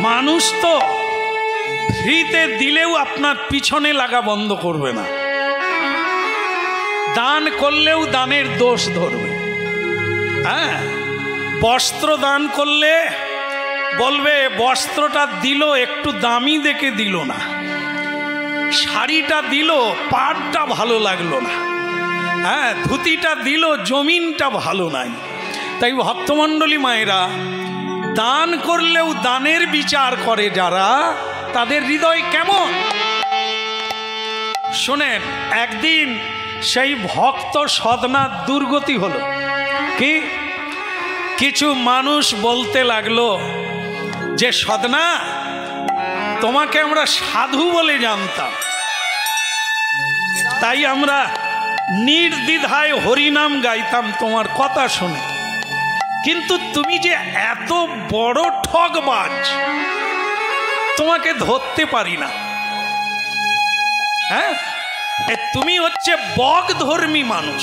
মানুষ তো ফ্রিতে দিলেও আপনার পিছনে লাগা বন্ধ করবে না, দান করলেও দানের দোষ ধরবে। হ্যাঁ, বস্ত্র দান করলে বলবে বস্ত্রটা দিল একটু দামি দেখে দিল না, শাড়িটা দিল পাড়টা ভালো লাগলো না, হ্যাঁ ধুতিটা দিল জমিনটা ভালো নাই। তাই ভক্তমণ্ডলী মায়েরা, দান করলেও দানের বিচার করে যারা, তাদের হৃদয় কেমন শোনেন। একদিন সেই ভক্ত সদনার দুর্গতি হলো কি, কিছু মানুষ বলতে লাগলো যে সদনা, তোমাকে আমরা সাধু বলে জানতাম, তাই আমরা নির্দ্বিধায় হরিনাম গাইতাম তোমার কথা শুনে, কিন্তু তুমি যে এত বড় ঠকবাজ, তোমাকে ধরতে পারি না। হ্যাঁ, তুমি হচ্ছে বক ধর্মী মানুষ।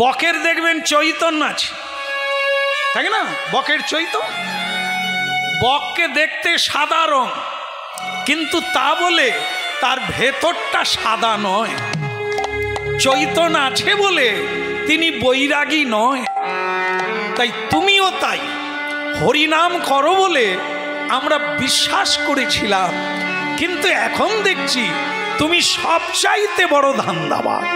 বকের দেখবেন চৈতন্য আছে, তাই না? বকের চৈতন্য, বককে দেখতে সাদা রং, কিন্তু তা বলে তার ভেতরটা সাদা নয়। চৈতন্য আছে বলে তিনি বৈরাগী নয়। তাই তুমিও তাই, হরিনাম করো বলে আমরা বিশ্বাস করেছিলাম, কিন্তু এখন দেখছি তুমি সবচাইতে বড় ধান্দাবাজ।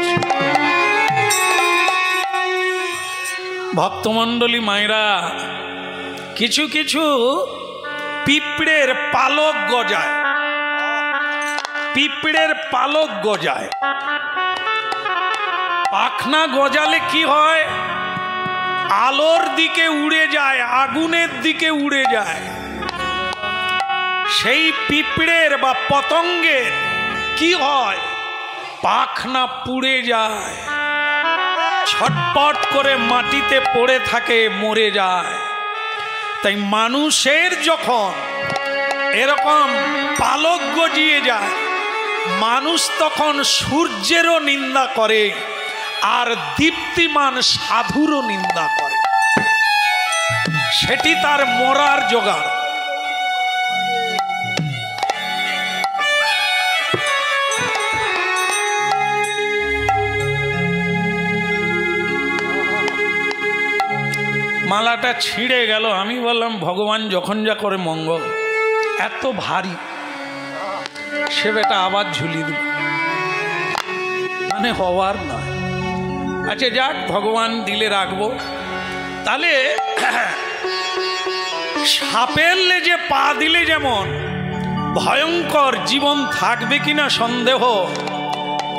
ভক্তমণ্ডলী মায়েরা, কিছু কিছু পিঁপড়ের পালক গজায়, পিঁপড়ের পালক গজায়, পাখনা গজালে কি হয়, আলোর দিকে উড়ে যায়, আগুনের দিকে উড়ে যায়। সেই পিঁপড়ের বা পতঙ্গের কি হয়, পাখনা পুড়ে যায়, ছটপট করে মাটিতে পড়ে থাকে, মরে যায়। তাই মানুষের যখন এরকম পালক গজিয়ে যায়, মানুষ তখন সূর্যেরও নিন্দা করে আর দীপ্তিমান সাধুরও নিন্দা করে, সেটি তার মরার জোগাড়। মালাটা ছিঁড়ে গেল, আমি বললাম ভগবান যখন যা করে মঙ্গল, এত ভারী, সে বেটা আবার ঝুলিয়ে দিল, মানে হওয়ার নয়। আচ্ছা যাক, ভগবান দিলে রাখবো। তাহলে সাপের লেজে পা দিলে যেমন ভয়ঙ্কর জীবন থাকবে কিনা সন্দেহ,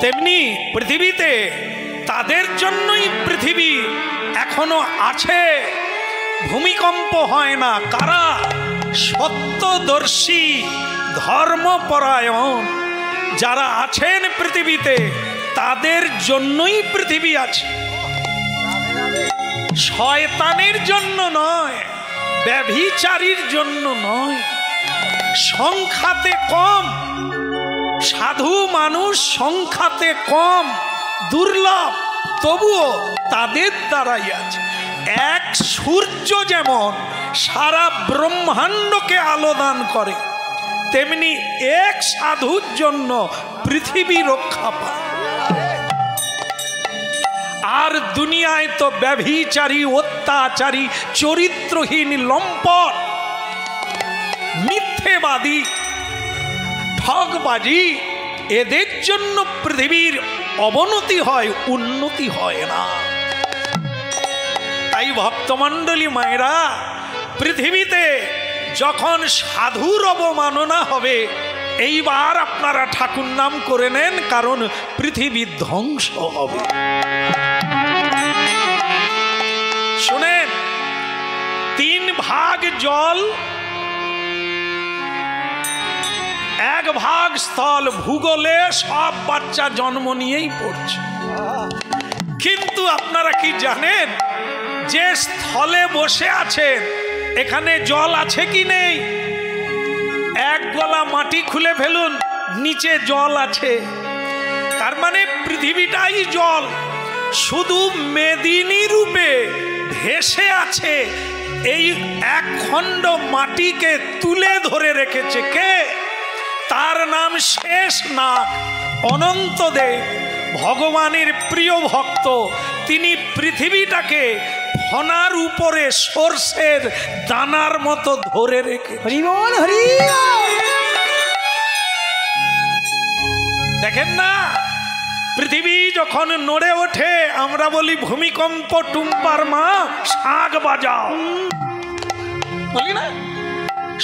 তেমনি পৃথিবীতে তাদের জন্যই পৃথিবী এখনো আছে, ভূমিকম্প হয় না। কারা? সত্যদর্শী, ধর্মপরায়ণ যারা আছেন পৃথিবীতে, তাদের জন্যই পৃথিবী আছে, শয়তানের জন্য নয়, ব্যভিচারীর জন্য নয়। সংখ্যাতে কম সাধু মানুষ, সংখ্যাতে কম, দুর্লভ, তবুও তাদের দ্বারাই আছে। এক সূর্য যেমন সারা ব্রহ্মাণ্ডকে আলো দান করে, তেমনি এক সাধুর জন্য পৃথিবী রক্ষা পায়। আর দুনিয়ায় তো ব্যভিচারী, অত্যাচারী, চরিত্রহীন, লম্পট, মিথ্যেবাদী, ঠগবাজি, এদের জন্য পৃথিবীর অবনতি হয়, উন্নতি হয় না। তাই ভক্তমণ্ডলী মায়েরা, পৃথিবীতে যখন সাধুর অবমাননা হবে, এইবার আপনারা ঠাকুর নাম করে নেন, কারণ পৃথিবী ধ্বংস হবে। শুনেন, 3 ভাগ জল, 1 ভাগ স্থল। ভূগোলে সব বাচ্চা জন্ম নিয়েই পড়ছে, কিন্তু আপনারা কি জানেন যে স্থলে বসে আছেন, এখানে জল আছে কি নেই? 1 গলা মাটি খুলে ফেলুন, নিচে জল আছে। তার মানে পৃথিবীটাই জল, শুধু মেদিনী রূপে ভেসে আছে এই এক খণ্ড মাটিকে তুলে ধরে রেখেছে কে? তার নাম শেষনাগ অনন্তদেব, ভগবানের প্রিয় ভক্ত। তিনি পৃথিবীটাকে ফনার উপরে সর্ষের দানার মতো ধরে রেখে। দেখেন না, পৃথিবী যখন নড়ে ওঠে আমরা বলি ভূমিকম্প, টুম্পার মা শাঁখ বাজাও, বলি না,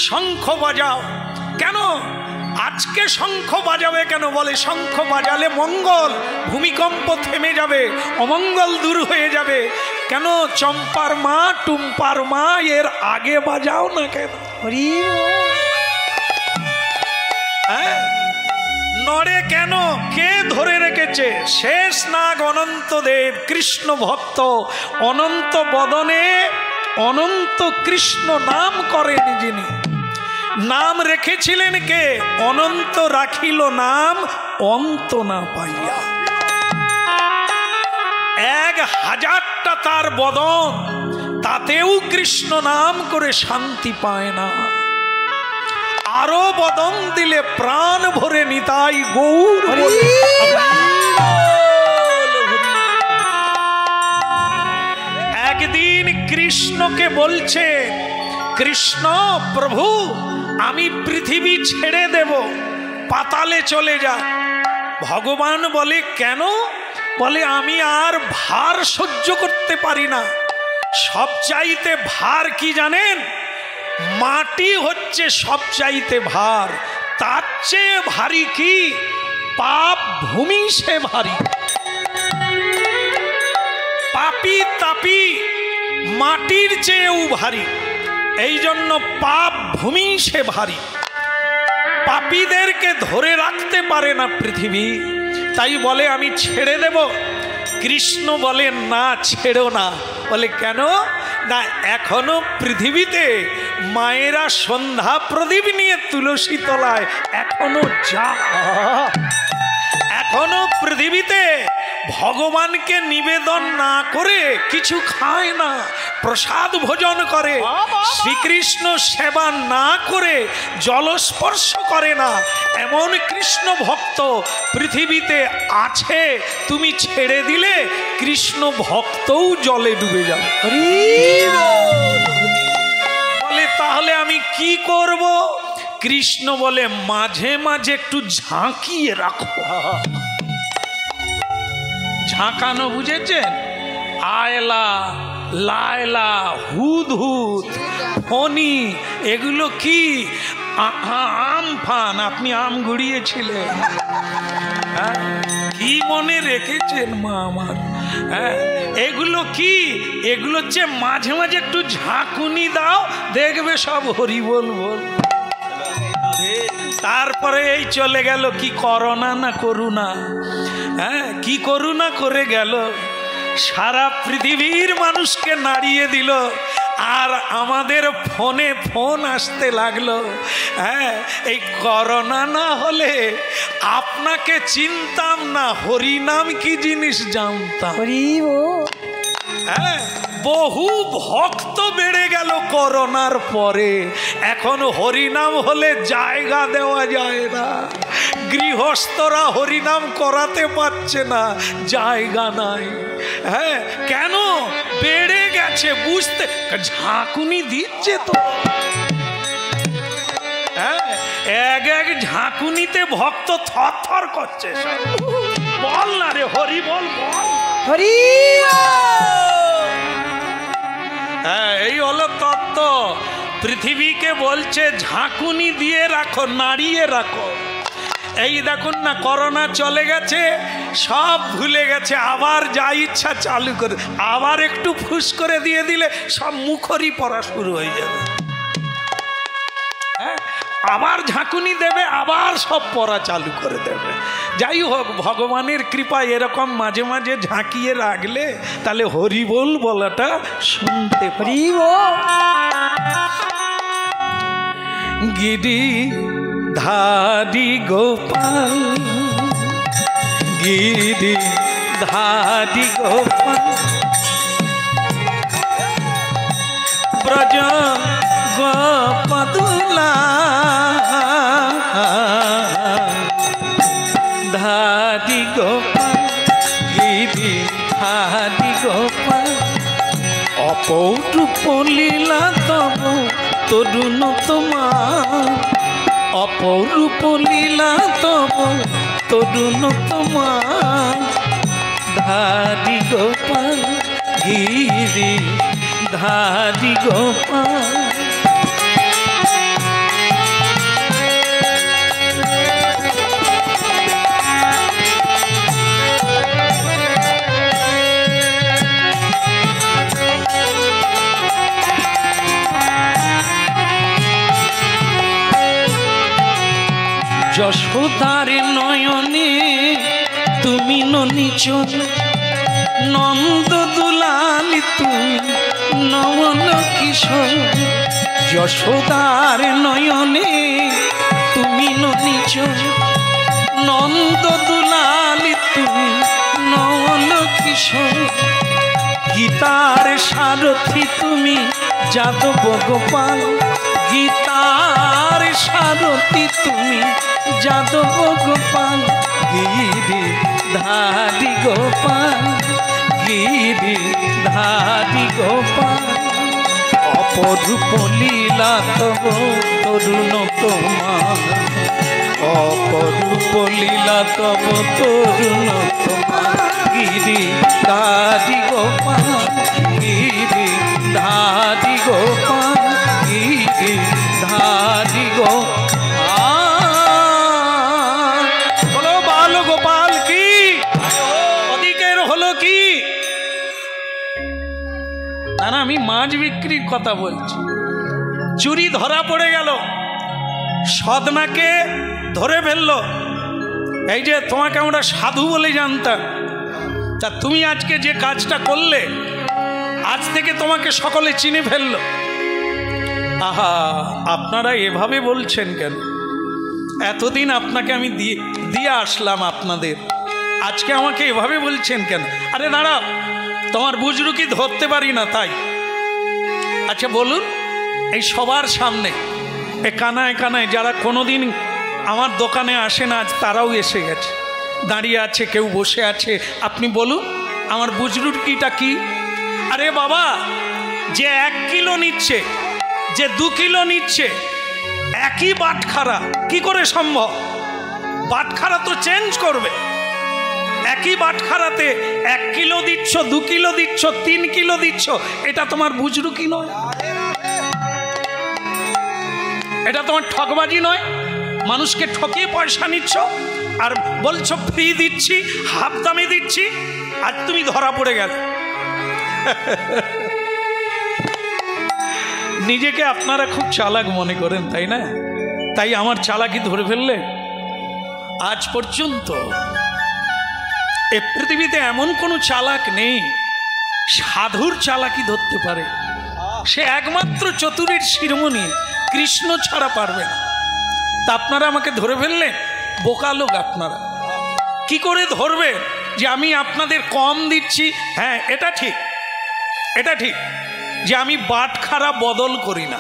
শঙ্খ বাজাও। কেন আজকে শঙ্খ বাজাবে? কেন বলে শঙ্খ বাজালে মঙ্গল, ভূমিকম্প থেমে যাবে, অমঙ্গল দূর হয়ে যাবে। কেন চম্পার মা, টুম্পার মা এর আগে বাজাও না কেন? হ্যাঁ, নড়ে কেন? কে ধরে রেখেছে? শেষনাগ অনন্তদেব, কৃষ্ণ ভক্ত। অনন্ত বদনে অনন্ত কৃষ্ণ নাম করেন যিনি। নাম রেখেছিলেন কে? অনন্ত রাখিল নাম অন্ত না পাইয়া। 1000টা তার বদন, তাতেও কৃষ্ণ নাম করে শান্তি পায় না। আরো বদন দিলে প্রাণ ভরে নিতাই গৌর। একদিন কৃষ্ণকে বলছে, কৃষ্ণ প্রভু আমি পৃথিবী ছেড়ে দেব, পাতালে চলে যা। ভগবান বলে কেন? বলে আমি আর ভার সহ্য করতে পারি না। সবচাইতে ভার কি জানেন? মাটি হচ্ছে সবচাইতে ভার। তার চেয়ে ভারী কি? পাপ ভূমি সে ভারী। পাপী তাপী মাটির চেয়েও ভারী। এই জন্য পাপ ভূমি সে ভারী। পাপীদেরকে ধরে রাখতে পারে না পৃথিবী, তাই বলে আমি ছেড়ে দেব। কৃষ্ণ বলে না, ছেড়ো না। বলে কেন? না, এখনো পৃথিবীতে মায়েরা সন্ধ্যা প্রদীপ নিয়ে তুলসী তলায় এখনো যা, এখনো পৃথিবীতে ভগবানকে নিবেদন না করে কিছু খায় না, প্রসাদ ভোজন করে। শ্রীকৃষ্ণ সেবা না করে জলস্পর্শ করে না। এমন কৃষ্ণ ভক্ত পৃথিবীতে আছে, তুমি ছেড়ে দিলে কৃষ্ণ ভক্তও জলে ডুবে যাবে। বলে তাহলে আমি কি করব? কৃষ্ণ বলে মাঝে মাঝে একটু ঝাঁকিয়ে রাখো। ঝাঁকানো বুঝেছেন? আয়লা, লায়লা, হুদহুদ, ফণি, এগুলো কি? আমফান। আপনি আম গুড়িয়েছিলেন, কি মনে রেখেছেন মা আমার? এগুলো কি? এগুলো হচ্ছে মাঝে মাঝে একটু ঝাঁকুনি দাও, দেখবে সব হরি বল বল। তারপরে এই চলে গেল কি করোনা না করুণা। হ্যাঁ, কি করুণা করে গেল, সারা পৃথিবীর মানুষকে নাড়িয়ে দিল। আর আমাদের ফোনে ফোন আসতে লাগলো। হ্যাঁ, এই করোনা না হলে আপনাকে চিনতাম না, হরিনাম কি জিনিস জানতাম। হ্যাঁ, বহু ভক্ত বেড়ে গেল করোনার পরে। এখন হরিনাম হলে জায়গা দেওয়া যায় না, গৃহস্থরা হরিনাম করাতে পারছে না, জায়গা নাই। হ্যাঁ, কেন? বেড়ে গেছে, বুঝতে ঝাঁকুনি দিচ্ছে তো। হ্যাঁ, এক ঝাঁকুনিতে ভক্ত থর থর করছে। বল না রে হরি বল, বল হরি। হ্যাঁ, এই হলো তত্ত্ব। পৃথিবীকে বলছে ঝাঁকুনি দিয়ে রাখো, নাড়িয়ে রাখো। এই দেখুন না, করোনা চলে গেছে, সব ভুলে গেছে, আবার যা ইচ্ছা চালু করে, আবার একটু ফুস করে দিয়ে দিলে সব মুখরি পড়া শুরু হয়ে যাবে। হ্যাঁ, আবার ঝাঁকুনি দেবে, আবার সব পড়া চালু করে দেবে। যাই হোক, ভগবানের কৃপায় এরকম মাঝে মাঝে ঝাঁকিয়ে রাখলে তাহলে হরি বল বলাটা শুনতে পারি। গিরি ধারি গোপাল, গিরি ধারি গোপাল, ব্রজ গোপদুলা ধারি গোপাল গিরি ধারি গোপাল অপরূপ লীলা তব তরুণ তোমার অপরূপ লীলা তব তরুণ তোমার ধারি গোপাল গিরি ধারি গোপাল যশোদার নয়নে তুমি ননিচ নন্দ দুলালি তুমি নবন কিশোর যশোদার নয়নে তুমি ননিচ নন্দ দুলালি তুমি নবন কিশোর গীতার সারথি তুমি যাদব গোপাল গীতার সারথি তুমি যাদব গোপাল গিরি ধারি গোপাল গিরি ধারি গোপাল অপরূপ লীলা তব তরুণ তোমার অপরূপ লীলা তব তরুণ তোমার গিরি ধারি গোপাল গিরি ধারি গোপাল গিরি ধারি গোপাল কি ওদিকের হলো কি না আমি মাছ বিক্রির কথা বলছি চুরি ধরা পড়ে গেল সদনাকে ধরে ফেললো এই যে তোমাকে আমরা সাধু বলে জানতাম তা তুমি আজকে যে কাজটা করলে আজ থেকে তোমাকে সকলে চিনে ফেললো আহা আপনারা এভাবে বলছেন কেন এতদিন আপনাকে আমি দিয়ে আসলাম আপনাদের আজকে আমাকে এভাবে বলছেন কেন আরে দাঁড়াও তোমার বুজরুকি ধরতে পারি না তাই আচ্ছা বলুন এই সবার সামনে এ কানায় কানায় যারা কোনোদিন আমার দোকানে আসে না আজ তারাও এসে গেছে দাঁড়িয়ে আছে কেউ বসে আছে আপনি বলুন আমার বুজরুকিটা কি আরে বাবা যে 1 কিলো নিচ্ছে যে 2 কিলো নিচ্ছে একই বাটখারা কি করে সম্ভব বাটখারা তো চেঞ্জ করবে একই বাটখারাতে 1 কিলো দিচ্ছ 2 কিলো দিচ্ছ 3 কিলো দিচ্ছ এটা তোমার বুজরুকি নয় এটা তোমার ঠকবাজি নয় মানুষকে ঠকিয়ে পয়সা নিচ্ছ আর বলছো ফ্রি দিচ্ছি হাফ দামে দিচ্ছি আজ তুমি ধরা পড়ে গেল নিজেকে আপনারা খুব চালাক মনে করেন তাই না তাই আমার চালাকি ধরে ফেললে আজ পর্যন্ত এ পৃথিবীতে এমন কোনো চালাক নেই সাধুর চালাকি ধরতে পারে সে একমাত্র চতুরের শিরোমণি কৃষ্ণ ছাড়া পারবে না তা আপনারা আমাকে ধরে ফেললেন বোকা লোক আপনারা কি করে ধরবে যে আমি আপনাদের কম দিচ্ছি হ্যাঁ এটা ঠিক যে আমি বাটখারা বদল করি না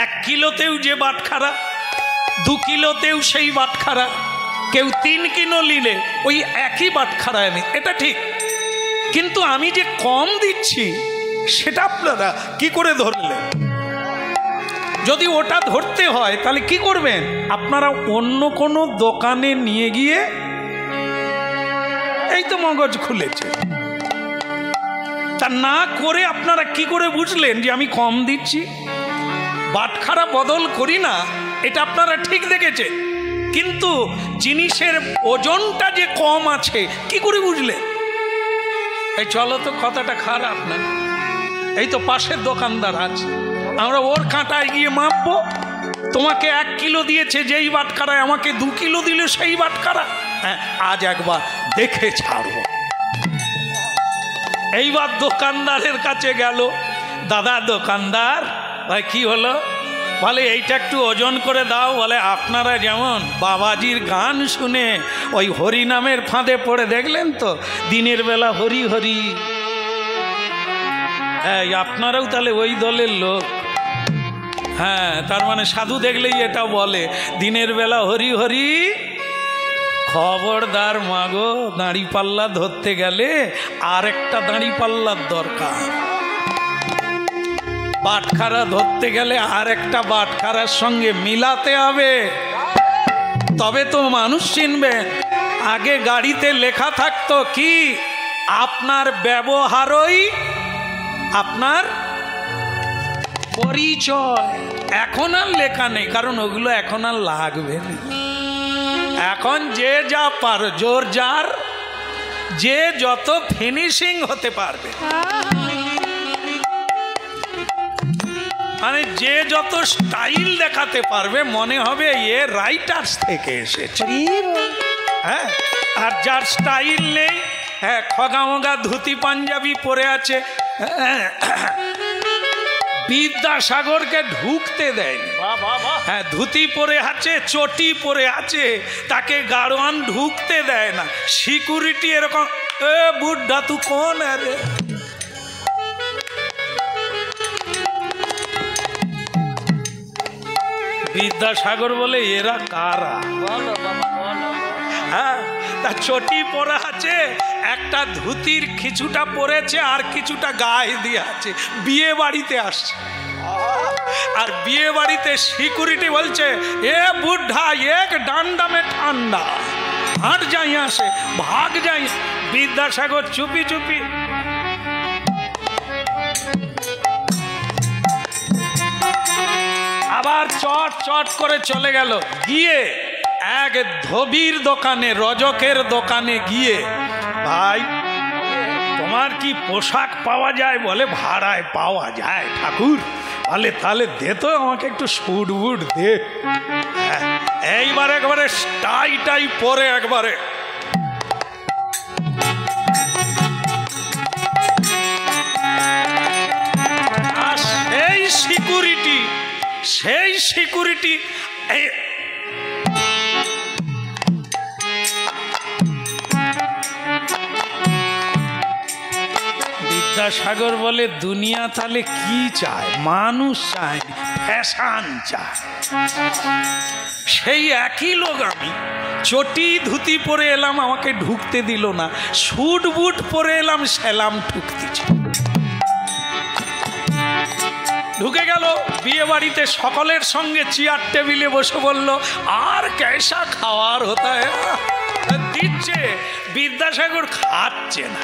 1 কিলোতেও যে বাটখারা 2 কিলোতেও সেই বাটখারা কেউ 3 কিলো নিলে ওই একই বাটখারা আমি এটা ঠিক কিন্তু আমি যে কম দিচ্ছি সেটা আপনারা কি করে ধরলেন যদি ওটা ধরতে হয় তাহলে কি করবেন আপনারা অন্য কোনো দোকানে নিয়ে গিয়ে এই তো মগজ খুলেছে তা না করে আপনারা কি করে বুঝলেন যে আমি কম দিচ্ছি বাটখারা বদল করি না এটা আপনারা ঠিক দেখেছেন কিন্তু জিনিসের ওজনটা যে কম আছে কি করে বুঝলেন এই চলো তো কথাটা খারাপ না এই তো পাশের দোকানদার আছে আমরা ওর কাঁটায় গিয়ে মাপবো তোমাকে 1 কিলো দিয়েছে যেই বাটখারায় আমাকে 2 কিলো দিলে সেই বাটখারা হ্যাঁ আজ একবার দেখে ছাড়বো এইবার দোকানদারের কাছে গেল দাদা দোকানদার ভাই কি হলো বলে এইটা একটু ওজন করে দাও বলে আপনারা যেমন বাবাজির গান শুনে ওই হরি নামের ফাঁদে পড়ে দেখলেন তো দিনের বেলা হরি হরি হ্যাঁ, আপনারাও তাহলে ওই দলের লোক। হ্যাঁ, তার মানে সাধু দেখলেই এটা বলে দিনের বেলা হরি হরি। খবরদার মাগো, দাঁড়ি পাল্লা ধরতে গেলে আর একটা দাঁড়ি পাল্লার দরকার। বাটখারা ধরতে গেলে আর একটা বাটখারার সঙ্গে মিলাতে হবে, তবে তো মানুষ চিনবে। আগে গাড়িতে লেখা থাকতো কি, আপনার ব্যবহারই আপনার পরিচয়। এখন আর লেখা নেই, কারণ ওগুলো এখন আর লাগবে না। এখন যে যা পার, জোর যার যে যত ফিনিশিং হতে পারবে, মানে যে যত স্টাইল দেখাতে পারবে, মনে হবে এ রাইটার্স থেকে এসেছে। হ্যাঁ, আর যার স্টাইল নেই, হ্যাঁ, খগামগা ধুতি পাঞ্জাবি পরে আছে, বিদ্যাসাগরকে ঢুকতে দেয়নি। হ্যাঁ, ধুতি পরে আছে, চটি পরে আছে, তাকে গাড়োয়ান ঢুকতে দেয় না। সিকিউরিটি এরকম, এ বুদ্ধা তু কোন আরে। বিদ্যাসাগর বলে এরা কারা? হ্যাঁ, তা চটি পরা আছে, একটা ধুতির কিছুটা পরেছে আর কিছুটা গায়ে দিয়ে আছে, বিয়ে বাড়িতে আসছে। আর বিয়ে বাড়িতে সিকিউরিটি বলছে, এ বুদ্ধা এক ডান্ডা মে ঠান্ডা, হাঁট যাই আসে, ভাগ যাই। বিদ্যাসাগর চুপি চুপি আবার চট চট করে চলে গেল। গিয়ে এক ধোবির দোকানে, রজকের দোকানে গিয়ে, ভাই তোমার কি পোশাক পাওয়া যায়? বলে ভাড়ায় পাওয়া যায় ঠাকুর। বলে তাহলে দে তো আমাকে একটু স্যুট বুট দে। এইবার একবারে টাই টাই পরে একবারে সেই সিকিউরিটি বিদ্যাসাগর বলে দুনিয়া তাহলে কি চায়? মানুষ চায়, ফ্যাশন চায়। সেই একই লোক আমি চটি ধুতি পরে এলাম, আমাকে ঢুকতে দিল না। স্যুট বুট পরে এলাম, সেলাম ঠুকতেছে। ঢুকে গেল বিয়ে বাড়িতে, সকলের সঙ্গে চেয়ার টেবিলে বসে বলল, আর কেসা খাওয়ার হতা দিচ্ছে। বিদ্যাসাগর খাচ্ছে না,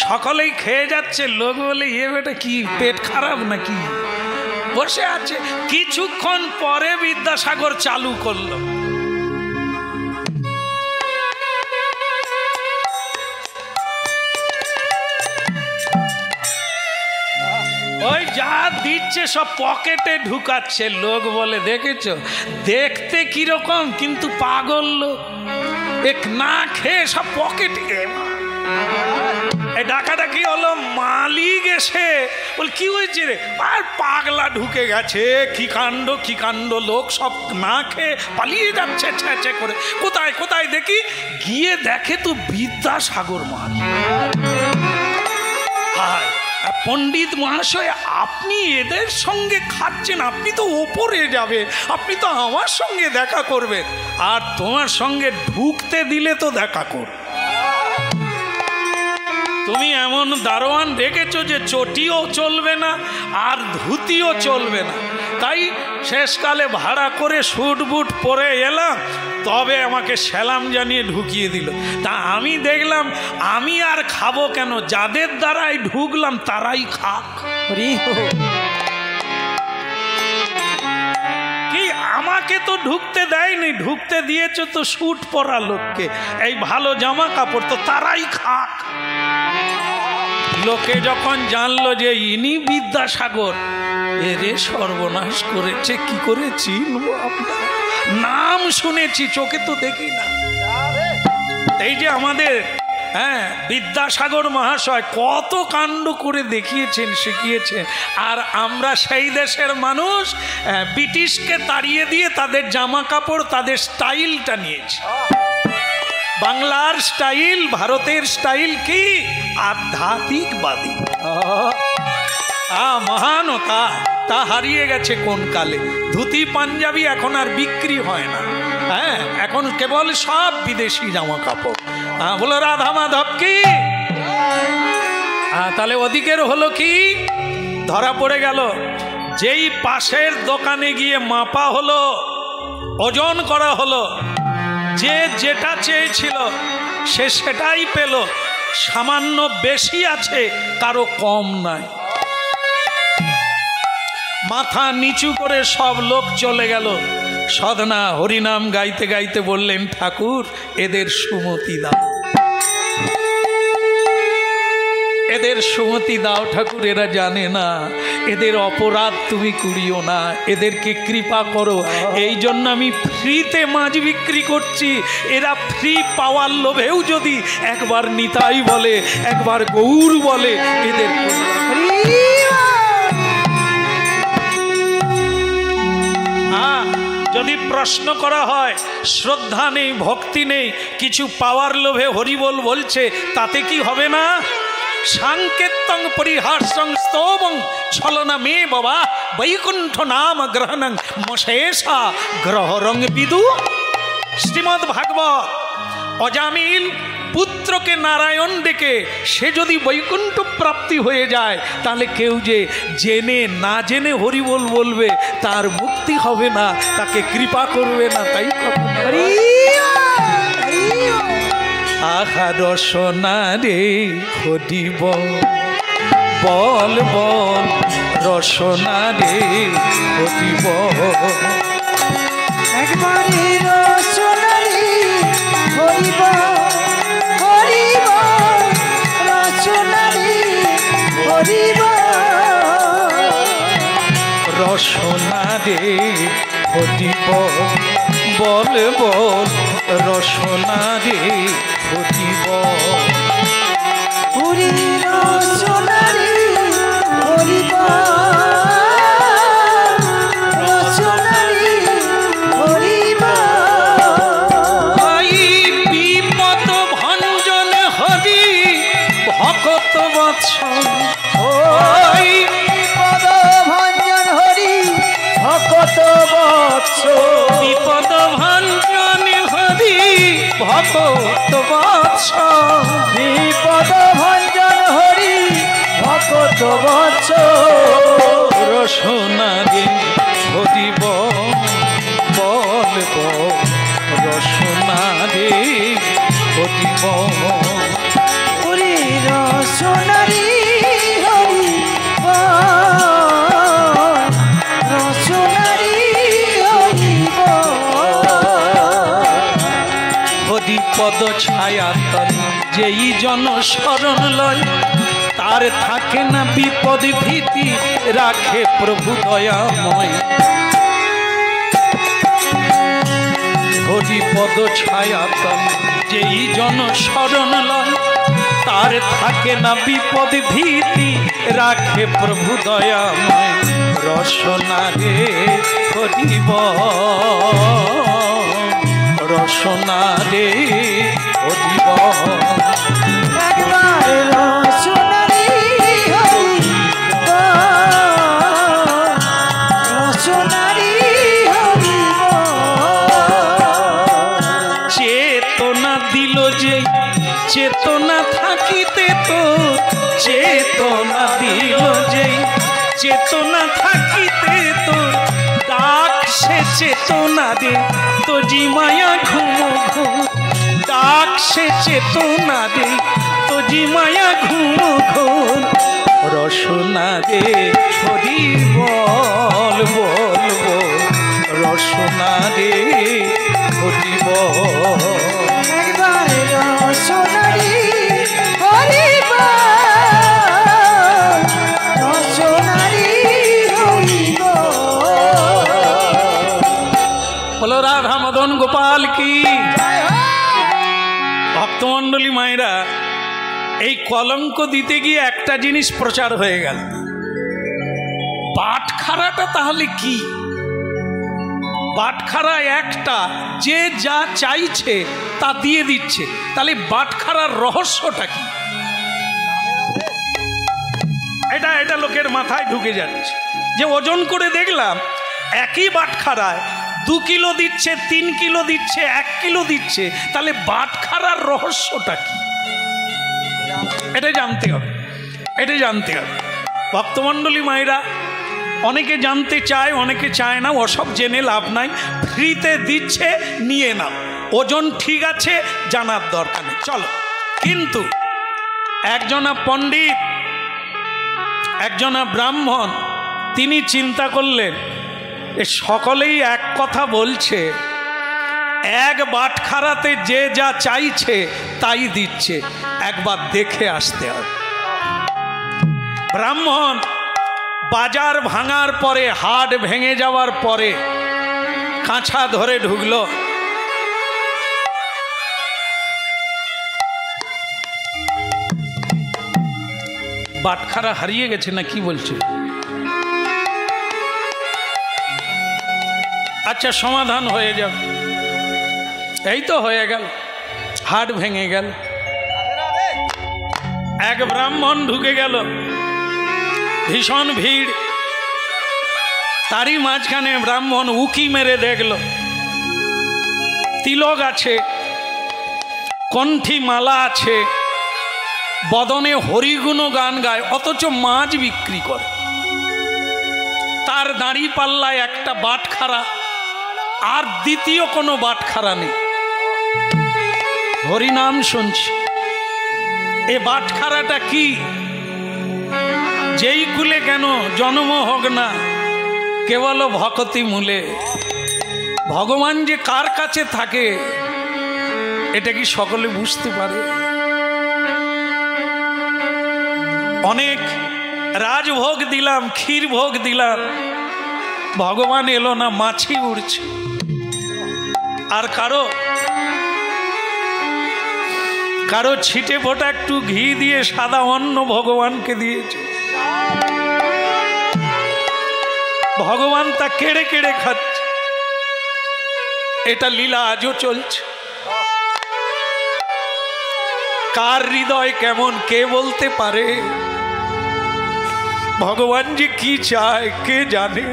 সকলেই খেয়ে যাচ্ছে। লোক বলে এ বেটা কি পেট খারাপ নাকি? বসে আছে। কিছুক্ষণ পরে বিদ্যাসাগর চালু করলো, ওই যা দিচ্ছে সব পকেটে ঢুকাচ্ছে। লোক বলে দেখেছো, দেখতে কিরকম কিন্তু পাগল লোক, এক না খেয়ে সব পকেটে। ডাকাডাকি হলো, মালিক এসে বল কি হয়েছে রে? আর পাগলা ঢুকে গেছে, কি কাণ্ড কি কাণ্ড। লোক সব না খেয়ে পালিয়ে যাচ্ছে ছেঁচে করে। কোথায় কোথায় দেখি, গিয়ে দেখে তো বিদ্যাসাগর মালিক। হায় পণ্ডিত মহাশয়, আপনি এদের সঙ্গে খাচ্ছেন, আপনি তো ওপরে যাবে, আপনি তো আমার সঙ্গে দেখা করবেন, আর তোমার সঙ্গে ঢুকতে দিলে তো দেখা কর। তুমি এমন দারোয়ান রেখেছো যে চটিও চলবে না আর ধুতিও চলবে না। তাই শেষকালে ভাড়া করে স্যুট বুট পরে এলাম, তবে আমাকে সেলাম জানিয়ে ঢুকিয়ে দিল। তা আমি দেখলাম আমি আর খাবো কেন, যাদের দ্বারাই ঢুকলাম তারাই খাক। কি আমাকে তো ঢুকতে দেয়নি, ঢুকতে দিয়েছে তো স্যুট পরা লোককে, এই ভালো জামা কাপড়, তো তারাই খাক। লোকে যখন জানলো যে ইনি বিদ্যাসাগর, এরে সর্বনাশ করেছে, কি করে চিনবো? আপনার নাম শুনেছি, চোখে তো দেখি না। এই যে আমাদের বিদ্যাসাগর মহাশয় কত কাণ্ড করে দেখিয়েছেন, শিখিয়েছেন। আর আমরা সেই দেশের মানুষ, ব্রিটিশকে তাড়িয়ে দিয়ে তাদের জামা কাপড়, তাদের স্টাইলটা নিয়েছি। বাংলার স্টাইল, ভারতের স্টাইল কি? আধ্যাত্মিকবাদী। মহানতা তা হারিয়ে গেছে কোন কালে। ধুতি পাঞ্জাবি এখন আর বিক্রি হয় না, হ্যাঁ, এখন কেবল সব বিদেশি জামা কাপড়। বলো রাধা মাধব কি। তাহলে ওদিকের হলো কি, ধরা পড়ে গেল। যেই পাশের দোকানে গিয়ে মাপা হলো, ওজন করা হলো, যে যেটা চেয়েছিল সে সেটাই পেল, সামান্য বেশি আছে, কারো কম নাই। মাথা নিচু করে সব লোক চলে গেল। সদনা হরিনাম গাইতে গাইতে বললেন, ঠাকুর এদের সুমতি দাও, এদের সুমতি দাও ঠাকুর, এরা জানে না, এদের অপরাধ তুমি করিও না, এদেরকে কৃপা করো। এই জন্য আমি ফ্রিতে মাছ বিক্রি করছি। এরা ফ্রি পাওয়ার লোভেও যদি একবার নিতাই বলে, একবার গৌর বলে, এদের যদি প্রশ্ন করা হয়, শ্রদ্ধা নেই, ভক্তি নেই, কিছু পাওয়ার লোভে হরিবোল বলছে, তাতে কি হবে না? সাংকেতং পরিহাসং স্তবং ছলনা মে বাবা বৈকুণ্ঠ নাম গ্রহণং মশেষা গ্রহরং বিদু। শ্রীমদ্ ভাগবত। অজামিল পুত্রকে নারায়ণ ডেকে সে যদি বৈকুণ্ঠ প্রাপ্তি হয়ে যায়, তাহলে কেউ যে জেনে না জেনে হরিবোল বলবে তার মুক্তি হবে না, তাকে কৃপা করবে না। তাই আহা রসনা রে হরিব বল বল, রসনা রে হরিব একবারে রসনা রে হরিব হরিব, রসনা রে হরিব, রসনা রে হরিব বল বল, রসনা রে হরিব। হরি রসনা রে হরিব, রসনা রে হরিব। বিপদ ভঞ্জন হরি ভকত বৎস, বিপদ ভঞ্জন হরি ভকত বৎস, বিপদ ভঞ্জন হরি ভকত বৎস, বিপদ ভঞ্জন হরি ভকত বৎস। রসনা রে হরিব বল বল, রসনা রে হরিব। হরি রসনা রে হরিব, রসনা রে হরিব। হরিপদ ছায়াতল যেই জন শরণ লয়, তার থাকে না বিপদ ভীতি, রাখে প্রভু দয়াময়। হরিপদ ছায়াতল যেই জন শরণ লয়, তার থাকে না বিপদ ভীতি, রাখে প্রভু দয়াময়। রসনা রে হরিব, রসনা রে হরিব। একবার রসনা রে হরিব, রসনা রে হরিব। চেতনা দিল যে, চেতনা থাকিতে তো, চেতনা দিল যে, চেতনা থাকিতে তো, ডাক সে চেতনা দে তো জিমায়া ঘুমো ঘুম, ডাক সে চেতনা দে তো জিমায়া ঘুমো ঘুম। রসনা রে হরি বল বল বল, রসনা রে হরি বল। একবার রসনা রে হরিব, রসনা রে হরিব। বলো রাধা মদন গোপাল কি। ভক্তমণ্ডলী মায়েরা, এই কলঙ্ক দিতে গিয়ে একটা জিনিস প্রচার হয়ে গেল। বাটখারাটা তাহলে কি? বাটখারা একটা, যে যা চাইছে তা দিয়ে দিচ্ছে। তাহলে বাটখারার রহস্যটা কি? এটা এটা লোকের মাথায় ঢুকে যাচ্ছে যে ওজন করে দেখলাম একই বাটখারায় 2 কিলো দিচ্ছে, 3 কিলো দিচ্ছে, 1 কিলো দিচ্ছে, তাহলে বাটখারার রহস্যটা কি? এটা জানতে হবে, এটা জানতে হবে। ভক্তমণ্ডলী মায়েরা, অনেকে জানতে চায়, অনেকে চায় না, ওসব জেনে লাভ নাই। ফ্রিতে দিচ্ছে, নিয়ে নাও। ওজন ঠিক আছে, জানার দরকার নেই, চলো। কিন্তু একজনা পণ্ডিত, একজনা ব্রাহ্মণ, তিনি চিন্তা করলেন এ সকলেই এক কথা বলছে, এক বাটখারাতে যে যা চাইছে তাই দিচ্ছে, একবার দেখে আসতে হবে। ব্রাহ্মণ বাজার ভাঙার পরে, হাট ভেঙে যাওয়ার পরে কাঁচা ধরে ঢুকলো। বাটখারা হারিয়ে গেছে না কি বলছে? আচ্ছা, সমাধান হয়ে যাবে। এই তো হয়ে গেল, হাট ভেঙে গেল। এক ব্রাহ্মণ ঢুকে গেল, ভীষণ ভিড়, তারই মাঝখানে ব্রাহ্মণ উকি মেরে দেখল তিলক আছে, কণ্ঠী মালা আছে, বদনে হরিগুণ গান গায়, অথচ মাছ বিক্রি করে। তার দাঁড়ি পাল্লায় একটা বাটখারা, আর দ্বিতীয় কোনো বাটখারা নেই। হরিনাম শুনছি। এ বাটখারাটা কি? যেই কুলে কেন জন্ম হোক না, কেবল ভক্তি মূলে। ভগবান যে কার কাছে থাকে এটা কি সকলে বুঝতে পারে? অনেক রাজভোগ দিলাম, ক্ষীর ভোগ দিলাম, ভগবান এলো না, মাছি উড়ছে। আর কারো ছিটে ফোটা একটু ঘি দিয়ে সাদা অন্ন ভগবানকে দিয়েছে, ভগবান তা কেড়ে কেড়ে খাচ্ছে। এটা লীলা আজও চলছে। কার হৃদয় কেমন কে বলতে পারে? ভগবান যে কি চায় কে জানে?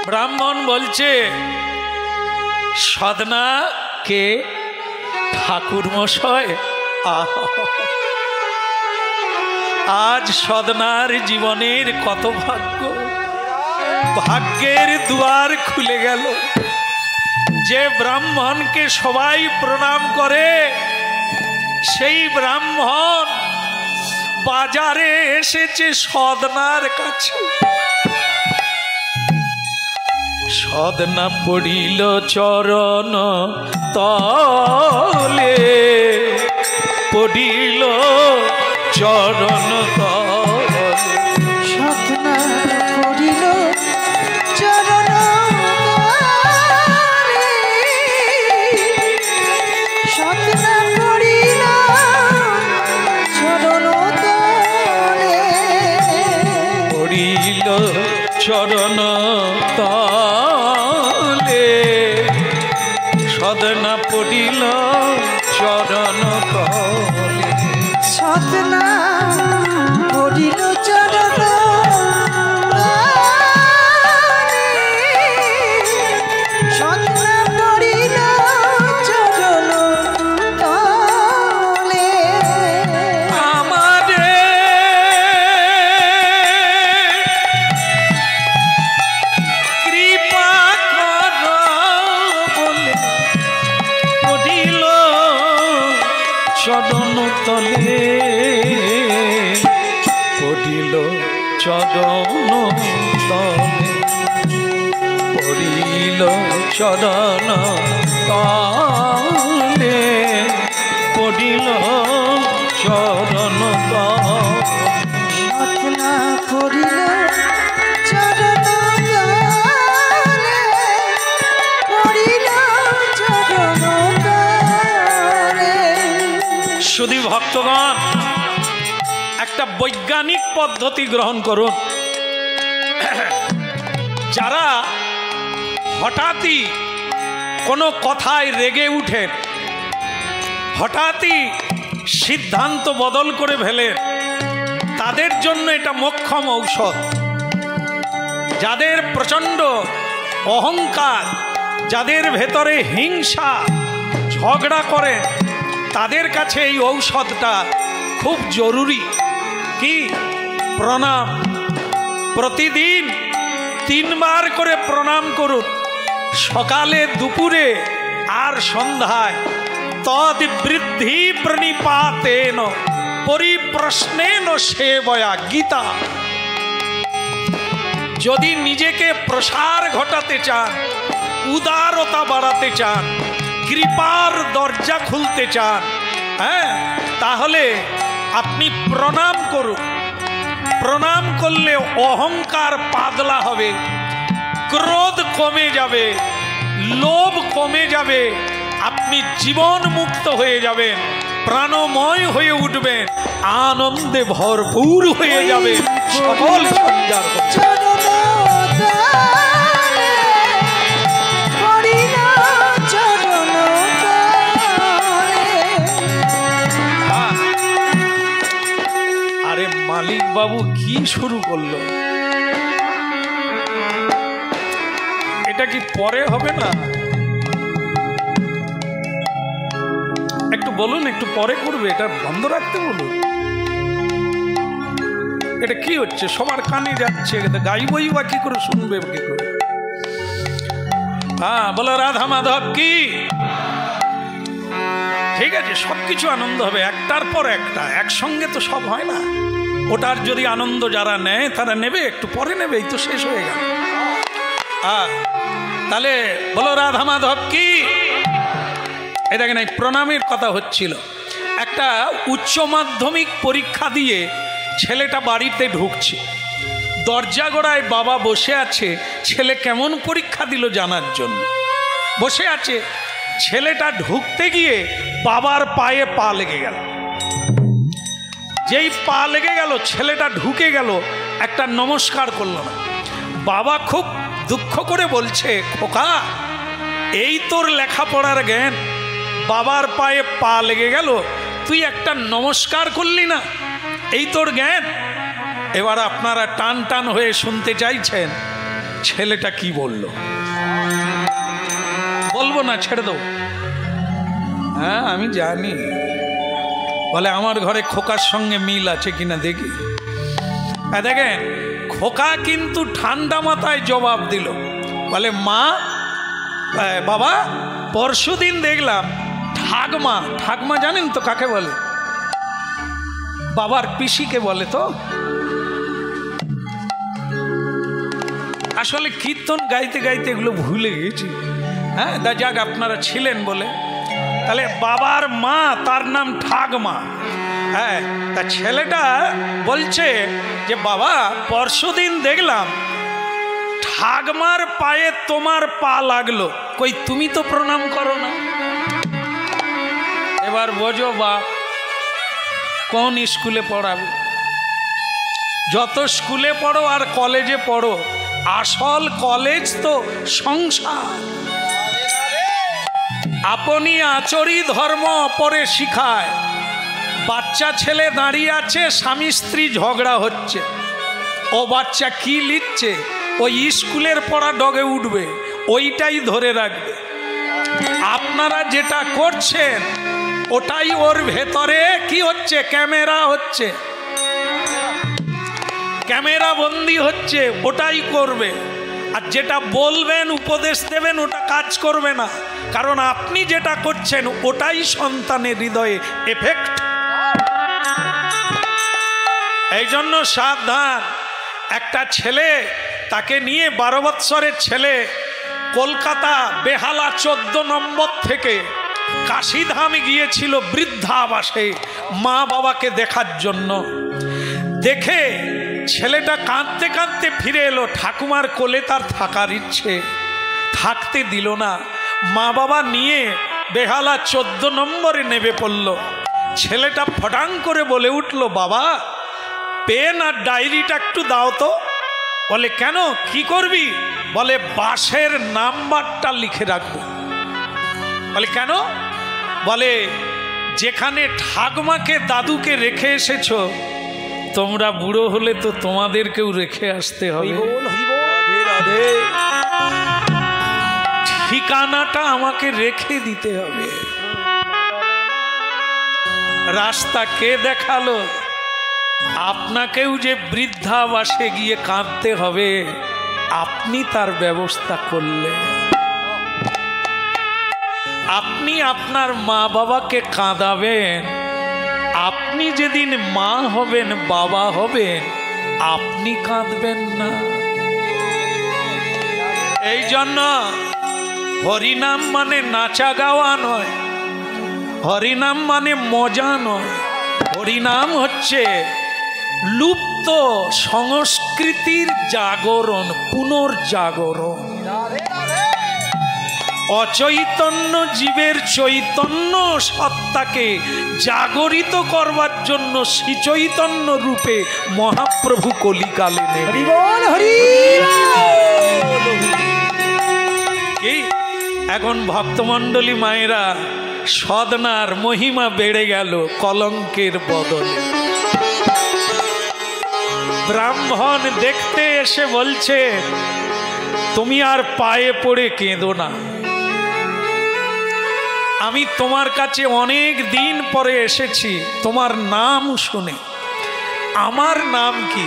ব্রাহ্মণ বলছে, সদনা কে? ঠাকুর মশাই। আজ সদনার জীবনের কত ভাগ্য, ভাগ্যের দুয়ার খুলে গেল। যে ব্রাহ্মণকে সবাই প্রণাম করে, সেই ব্রাহ্মণ বাজারে এসেছে সদনার কাছে। সদনা পড়িল চরণ তলে, পড়িল চরণ তলে। সদনা পড়িল চরণ তলে, সদনা পড়িল চরণ তলে, পড়িল চরণ তলে, সদনা পড়িল চরণ তলে। সদনা পড়িল চরণ তলে, সদনা পড়িল চরণ তলে। আমারে কৃপা কর বলে পড়িল চরণ তলে, পড়িল চরণ তলে, পড়িল চরণ তলে, পড়িল চরণ তলে। সদনা পড়িল চরণ তলে, পড়িল চরণ তলে। শুধু ভক্তগণ, একটা বৈজ্ঞানিক পদ্ধতি গ্রহণ করুন। যারা হঠাৎই কোনো কথায় রেগে উঠেন, হঠাৎই সিদ্ধান্ত বদল করে ফেলেন, তাদের জন্য এটা মোক্ষম ঔষধ। যাদের প্রচণ্ড অহংকার, যাদের ভেতরে হিংসা, ঝগড়া করেন, তাদের কাছে এই ঔষধটা খুব জরুরি। কি? প্রণাম। প্রতিদিন 3 বার করে প্রণাম করুন, সকালে, দুপুরে আর সন্ধ্যায়। তদ বৃদ্ধি প্রণিপাতেন পরিপ্রশ্নেন সেবয়া গীতা। যদি নিজেকে প্রসার ঘটাতে চান, উদারতা বাড়াতে চান, কৃপার দরজা খুলতে চান, হ্যাঁ, তাহলে আপনি প্রণাম করুন। প্রণাম করলে অহংকার পাতলা হবে, ক্রোধ কমে যাবে, লোভ কমে যাবে, আপনি জীবন মুক্ত হয়ে যাবেন, প্রাণময় হয়ে উঠবেন, আনন্দে ভরপুর হয়ে যাবে, সকল সঞ্চার হবে। আরে মালিক বাবু কি শুরু করলো? এটা কি পরে হবে না? একটু বলুন, একটু পরে করবে, এটা বন্ধ রাখতে বলুন। এটা কি হচ্ছে? সবার কানে যাচ্ছে, গাইবই বা কি করে, শুনবে কি করে? হ্যাঁ, বলো রাধা মাধব কি। ঠিক আছে, সবকিছু আনন্দ হবে, একটার পর একটা, একসঙ্গে তো সব হয় না। ওটার যদি আনন্দ যারা নেয় তারা নেবে, একটু পরে নেবে, এই তো শেষ হয়ে গেল। তাহলে বলো রাধা মাধব কি। এই দেখেন, এই প্রণামের কথা হচ্ছিল। একটা উচ্চ মাধ্যমিক পরীক্ষা দিয়ে ছেলেটা বাড়িতে ঢুকছে, দরজা গোড়ায় বাবা বসে আছে, ছেলে কেমন পরীক্ষা দিল জানার জন্য বসে আছে। ছেলেটা ঢুকতে গিয়ে বাবার পায়ে পা লেগে গেল। যেই পা লেগে গেল, ছেলেটা ঢুকে গেল, একটা নমস্কার করলো না। বাবা খুব দুঃখ করে বলছে, খোকা, এই তোর লেখাপড়ার জ্ঞান, বাবার পায়ে পা লেগে গেল, তুই একটা নমস্কার করলি না, এই তোর জ্ঞান। এবার আপনারা টান টান হয়ে শুনতে চাইছেন ছেলেটা কি বলল। বলবো না, ছেড়ে দেবো? হ্যাঁ, আমি জানি। বলে আমার ঘরে খোকার সঙ্গে মিল আছে কিনা দেখি। দেখেন, খোকা কিন্তু ঠান্ডা মাথায় জবাব দিল। বলে, মা, বাবা, পরশুদিন দেখলাম ঠাকমা, ঠাকমা জানেন তো কাকে বলে? বাবার পিসিকে বলে। তো আসলে কীর্তন গাইতে গাইতে এগুলো ভুলে গেছি। হ্যাঁ, তা যাক, আপনারা ছিলেন বলে। তাহলে বাবার মা, তার নাম ঠাকমা। হ্যাঁ, তা ছেলেটা বলছে যে বাবা, পরশুদিন দেখলাম ঠাকমার পায়ে তোমার পা লাগলো, কই তুমি তো প্রণাম করো না। এবার বোঝো বাপ কোন স্কুলে পড়াবে। যত স্কুলে পড়ো আর কলেজে পড়ো, আসল কলেজ তো সংসার। আপনি আচরি ধর্ম অপরে শিখায়। বাচ্চা ছেলে দাঁড়িয়ে আছে, স্বামী স্ত্রী ঝগড়া হচ্ছে, ও বাচ্চা কি লিখছে, ওই স্কুলের পড়া ডগে উঠবে, ওইটাই ধরে রাখবে। আপনারা যেটা করছেন ওটাই ওর ভেতরে কি হচ্ছে, ক্যামেরা হচ্ছে, ক্যামেরা বন্দি হচ্ছে, ওটাই করবে। আর যেটা বলবেন, উপদেশ দেবেন, ওটা কাজ করবে না, কারণ আপনি যেটা করছেন ওটাই সন্তানের হৃদয়ে এফেক্ট। এই জন্য সাবধান। একটা ছেলে, তাকে নিয়ে 12 বৎসরের ছেলে কলকাতা বেহালা 14 নম্বর থেকে কাশীধাম গিয়েছিল বৃদ্ধাবাসে মা বাবাকে দেখার জন্য। দেখে ছেলেটা কাঁদতে কাঁদতে ফিরে এলো। ঠাকুমার কোলে তার থাকার ইচ্ছে, থাকতে দিল না। মা বাবা নিয়ে বেহালা 14 নম্বরে নেমে পড়ল। ছেলেটা ফটাং করে বলে উঠল, বাবা, পেন আর ডায়েরিটা একটু দাও তো। বলে, কেন, কি করবি? বলে, বাসের নাম্বারটা লিখে রাখবো। বলে, কেন? বলে, যেখানে ঠাকমাকে দাদুকে রেখে এসেছো, তোমরা বুড়ো হলে তো তোমাদেরকেও রেখে আসতে হবে। ঠিকানাটা আমাকে রেখে দিতে হবে। রাস্তা কে দেখালো? আপনাকেও যে বৃদ্ধাবাসে গিয়ে কাঁদতে হবে, আপনি তার ব্যবস্থা করলেন। আপনি আপনার মা বাবাকে কাঁদাবেন, আপনি যেদিন মা হবেন, বাবা হবেন, আপনি কাঁদবেন না। এই জন্য হরিনাম মানে নাচা গাওয়া নয়, হরিনাম মানে মজা নয়। হরিনাম হচ্ছে লুপ্ত সংস্কৃতির জাগরণ, পুনর্জাগরণ। অচৈতন্য জীবের চৈতন্য সত্তাকে জাগরিত করবার জন্য শ্রীচৈতন্য রূপে মহাপ্রভু কলিকালে নেমে। এখন ভক্তমণ্ডলী মায়েরা, সদনার মহিমা বেড়ে গেল কলঙ্কের বদলে। ব্রাহ্মণ দেখতে এসে বলছে, তুমি আর পায়ে পড়ে কেঁদো না, আমি তোমার কাছে অনেক দিন পরে এসেছি তোমার নাম শুনে। আমার নাম কি?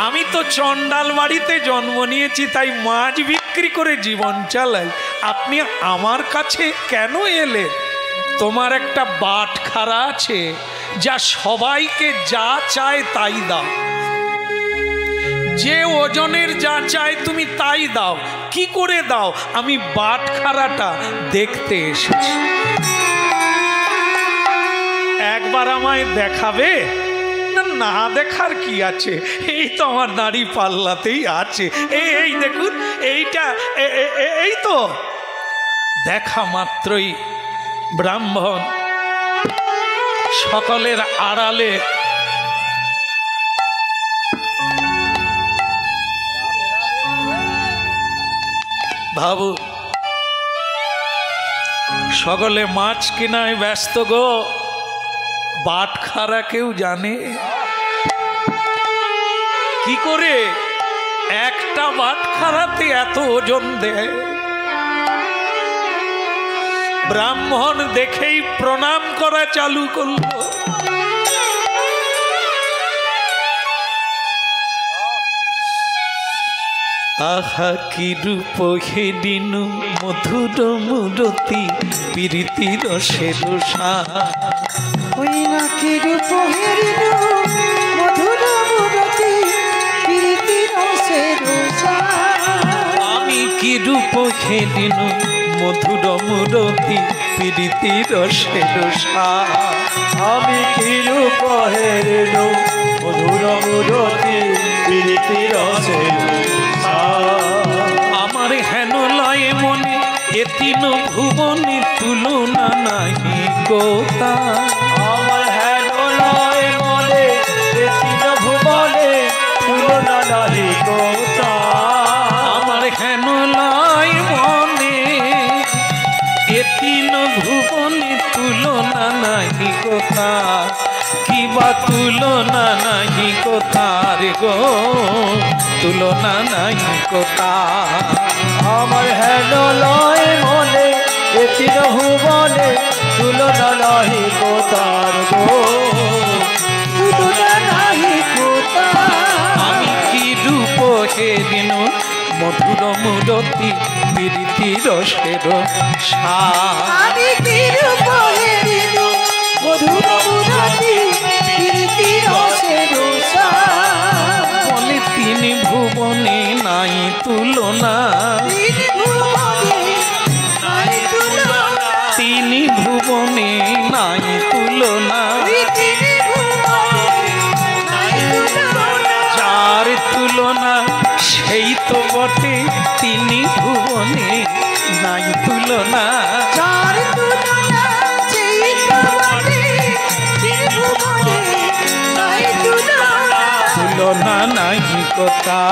আমি তো চণ্ডাল বাড়িতে জন্ম নিয়েছি, তাই মাছ বিক্রি করে জীবন চালাই। আপনি আমার কাছে কেন এলেন? তোমার একটা বাটখারা আছে, যা সবাইকে যা চায় তাই দাও, যে ওজনের যা চায় তুমি তাই দাও। কি করে দাও? আমি বাটখারাটা দেখতে এসেছি, একবার আমায় দেখাবে? না দেখার কি আছে, এই তো আমার দাড়ি পাল্লাতেই আছে, এই দেখুন, এইটা এই তো। দেখা মাত্রই ব্রাহ্মণ সকলের আড়ালে ভাবু, সকলে মাছ কেনায় ব্যস্ত গো, বাটখারা কেউ জানে কি করে একটা বাটখারাতে এত ওজন দেয়? ব্রাহ্মণ দেখেই প্রণাম করা চালু করল। আহা কি রূপ হে দিনু মধুর মুরতি প্রীতি রসে রসা। ওই না কি রূপ হে দিনু মধুর মুরতি প্রীতি রসে রসা। আমি কি রূপ হে দিনু মধুর মুরতি প্রীতি রসে রসা। আমি কি রূপ হে দিনু মধুর মুরতি প্রীতি রসে রসা। আমার হেন লয়ে মনে এ তিন ভুবনে তুলনা নাহি গোতা। আমার হেন লয়ে মনে এ তিন ভুবনে তুলনা নাহি গোতা। আমার হেন লয়ে মনে এ তিন ভুবনে তুলনা নাহি গোতা। কিবা তুলনা নাহি কোথার গো, তুলনা নাহি কোথা। আমার হেন লয়ে মনে এ তিন ভুবনে তুলনা নাহি কোথার গো, তুলনা নাহি কোথা। আমি কি রূপ হে দিনু মধুর মুরতি প্রীতি রসের সা। আমি কি রূপ হে দিনু মধুর মুরতি প্রীতি রসে রসা। বলে তিন ভুবনে নাই তুলনা, তিন ভুবনে নাই তুলনা। যার তুলনা সেই তো বটে, তিন ভুবনে নাই তুলনা। তুলনা নাহি কোথা,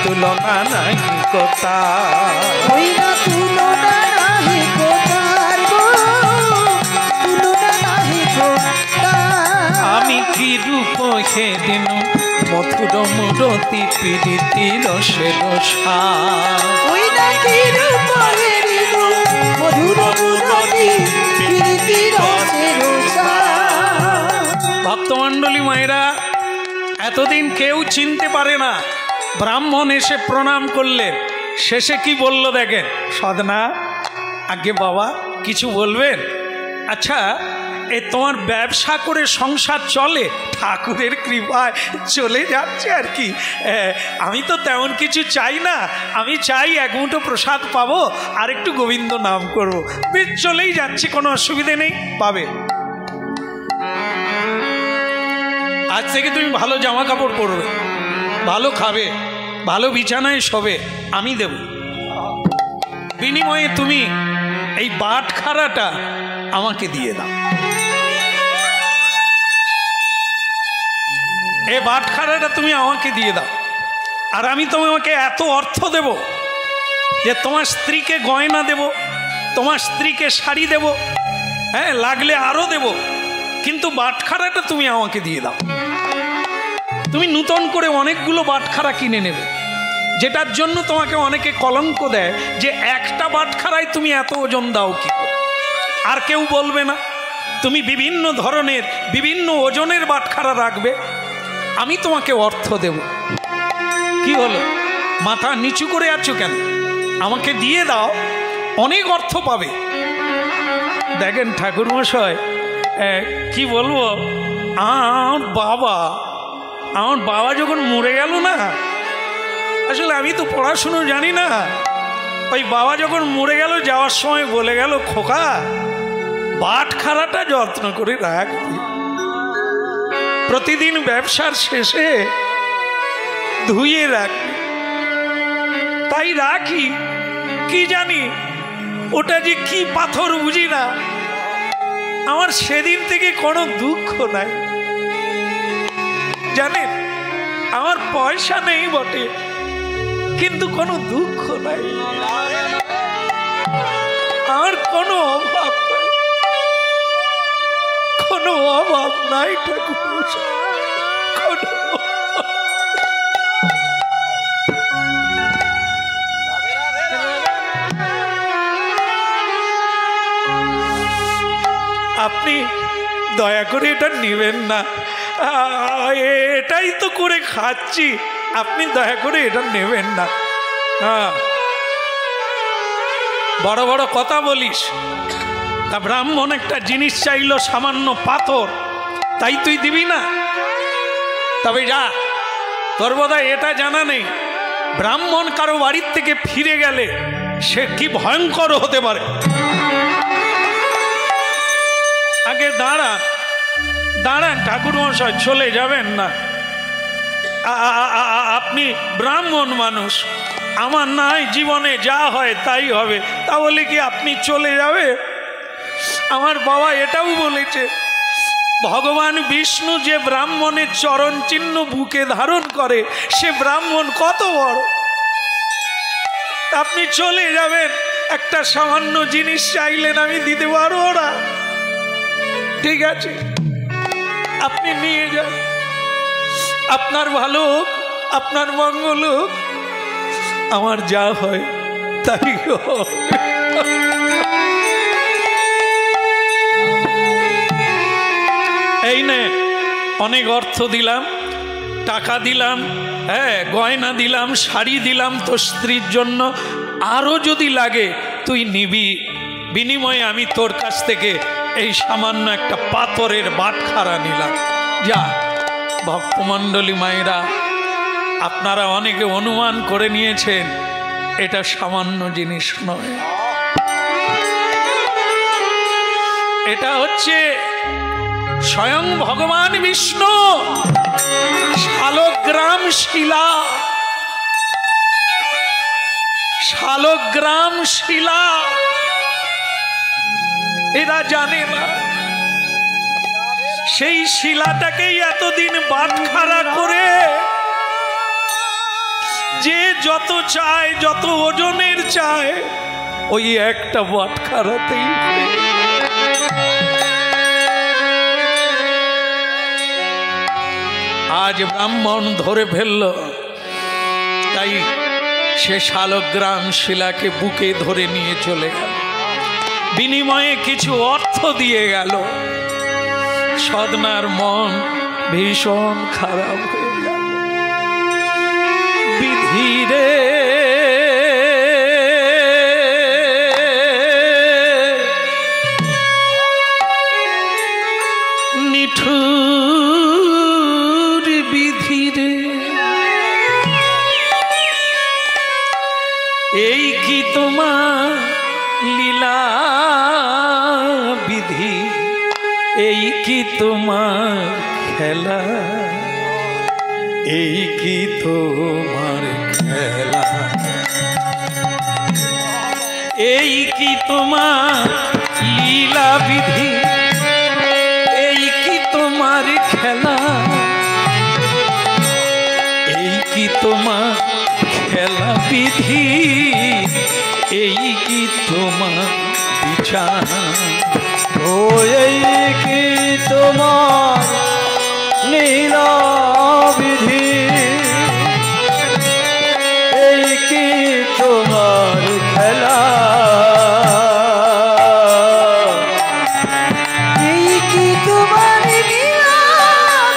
তুলনা নাহি কোথা। তুলনা নাহি কোথার গো, রূপ হে দিন মধুর মুরতি প্রীতি রসে রসা ওই না কি রূপ হে দিন মধুর মুরতি প্রীতি রসে রসা। ভক্তমণ্ডলী মায়েরা, এতদিন কেউ চিনতে পারে না, ব্রাহ্মণ এসে প্রণাম করলেন, শেষে কি বলল দেখেন, সদনা আগে বাবা কিছু বলবেন? আচ্ছা, এ তোমার ব্যবসা করে সংসার চলে? ঠাকুরের কৃপায় চলে যাচ্ছে আর কি। আমি তো তেমন কিছু চাই না, আমি চাই এক মুঠো প্রসাদ পাবো আর একটু গোবিন্দ নাম করবো, বেশ চলেই যাচ্ছে, কোনো অসুবিধে নেই, পাবে। আজ থেকে তুমি ভালো জামা কাপড় পরবে, ভালো খাবে, ভালো বিছানায় শোবে, আমি দেব। বিনিময়ে তুমি এই বাটখারাটা আমাকে দিয়ে দাও। এই বাটখারাটা তুমি আমাকে দিয়ে দাও, আর আমি তোমাকে এত অর্থ দেব যে তোমার স্ত্রীকে গয়না দেব, তোমার স্ত্রীকে শাড়ি দেব, হ্যাঁ লাগলে আরও দেব, কিন্তু বাটখারাটা তুমি আমাকে দিয়ে দাও। তুমি নূতন করে অনেকগুলো বাটখারা কিনে নেবে, যেটার জন্য তোমাকে অনেকে কলঙ্ক দেয় যে একটা বাটখারায় তুমি এত ওজন দাও কি করে। আর কেউ বলবে না, তুমি বিভিন্ন ধরনের বিভিন্ন ওজনের বাটখারা রাখবে, আমি তোমাকে অর্থ দেব। কি হলো, মাথা নিচু করে আছো কেন? আমাকে দিয়ে দাও, অনেক অর্থ পাবে। দেখেন ঠাকুরমশাই, কি বলবো, আমার বাবা যখন মরে গেল না, আসলে আমি তো পড়াশুনো জানি না, ওই বাবা যখন মরে গেল যাওয়ার সময় বলে গেল, খোকা বাটখারাটা যত্ন করে রাখবি, প্রতিদিন ব্যবসার শেষে ধুয়ে রাখবি। তাই রাখি, কি জানি ওটা যে কি পাথর বুঝি না, আমার সেদিন থেকে কোনো দুঃখ নাই। জানেন, আমার পয়সা নেই বটে, কিন্তু কোনো দুঃখ নাই, আর কোনো অভাব নাই, কোনো অভাব নাই ঠাকুর। আপনি দয়া করে এটা নেবেন না, এটাই তো করে খাচ্ছি, আপনি দয়া করে এটা নেবেন না। হ্যাঁ, বড় বড় কথা বলিস। তা ব্রাহ্মণ একটা জিনিস চাইলো, সামান্য পাথর, তাই তুই দিবি না? তবে যা, তোর বোধহয় এটা জানা নেই, ব্রাহ্মণ কারো বাড়ির থেকে ফিরে গেলে সে কি ভয়ঙ্কর হতে পারে। আগে দাঁড়ান দাঁড়ান ঠাকুরমশাই, চলে যাবেন না। আপনি ব্রাহ্মণ মানুষ, আমার নাই জীবনে যা হয় তাই হবে, তা বলে কি আপনি চলে যাবে? আমার বাবা এটাও বলেছে, ভগবান বিষ্ণু যে ব্রাহ্মণের চরণ চিহ্ন বুকে ধারণ করে, সে ব্রাহ্মণ কত বড়। আপনি চলে যাবেন, একটা সামান্য জিনিস চাইলেন, আমি দিতে পারবো না। ঠিক আছে, আপনি নিয়ে যান, আপনার ভালো হোক, আপনার মঙ্গল হোক, আমার যা হয় তাই হোক। এই নে, অনেক অর্থ দিলাম, টাকা দিলাম, হ্যাঁ গয়না দিলাম, শাড়ি দিলাম তোর স্ত্রীর জন্য, আরও যদি লাগে তুই নিবি। বিনিময়ে আমি তোর কাছ থেকে এই সামান্য একটা পাথরের বাটখারা নিলাম। যা। ভক্তমণ্ডলী মায়েরা, আপনারা অনেকে অনুমান করে নিয়েছেন এটা সামান্য জিনিস নয়, এটা হচ্ছে স্বয়ং ভগবান বিষ্ণু শালগ্রাম শিলা, শালগ্রাম শিলা। এরা জানে না, সেই শিলাটাকেই এতদিন বাটখারা করে যে যত চায়, যত ওজনের চায়, ওই একটা আজ ব্রাহ্মণ ধরে ফেলল, তাই সে শালগ্রাম শিলাকে বুকে ধরে নিয়ে চলে গেল, বিনিময়ে কিছু অর্থ দিয়ে গেল। সদনার মন ভীষণ খারাপ হয়ে গেল। বিধিরে নিঠুর বিধিরে, এই কি তোমার লীলা বিধি, এই কি তোমার খেলা, এই কি তোমার খেলা, এই কি তোমার লীলা বিধি, এই কি তোমার খেলা, এই কি তোমার খেলা বিধি, এই কি তোমার বিচার, ও এই কি তোমার লীলা বিধি, এই কি তোমার খেলা, এই কি তোমার লীলা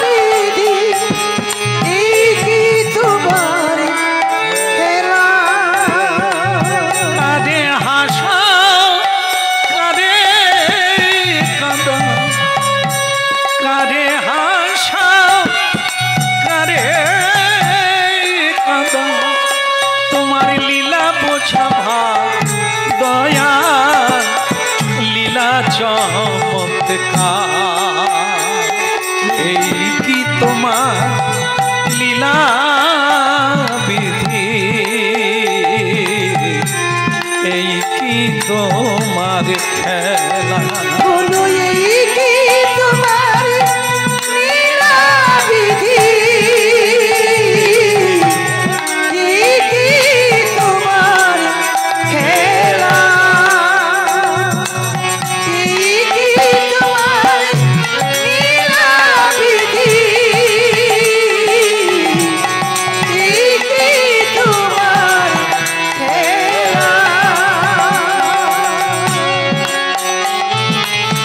বিধি, এই কি তোমার খেলা। কাঁদে হাসাও কাঁদে কাঁদো, কাঁদে হাসাও কাঁদে কাঁদো, তোমার লীলা বোঝা ভাব দয়া, লীলা চমৎকার, এই কি তোমার লীলা বিধি, এই কি তোমার খেলা। বলো এই কি তোমার লীলা বিধি, এই কি তোমার খেলা, এই কি তোমার লীলা বিধি, এই কি তোমার খেলা।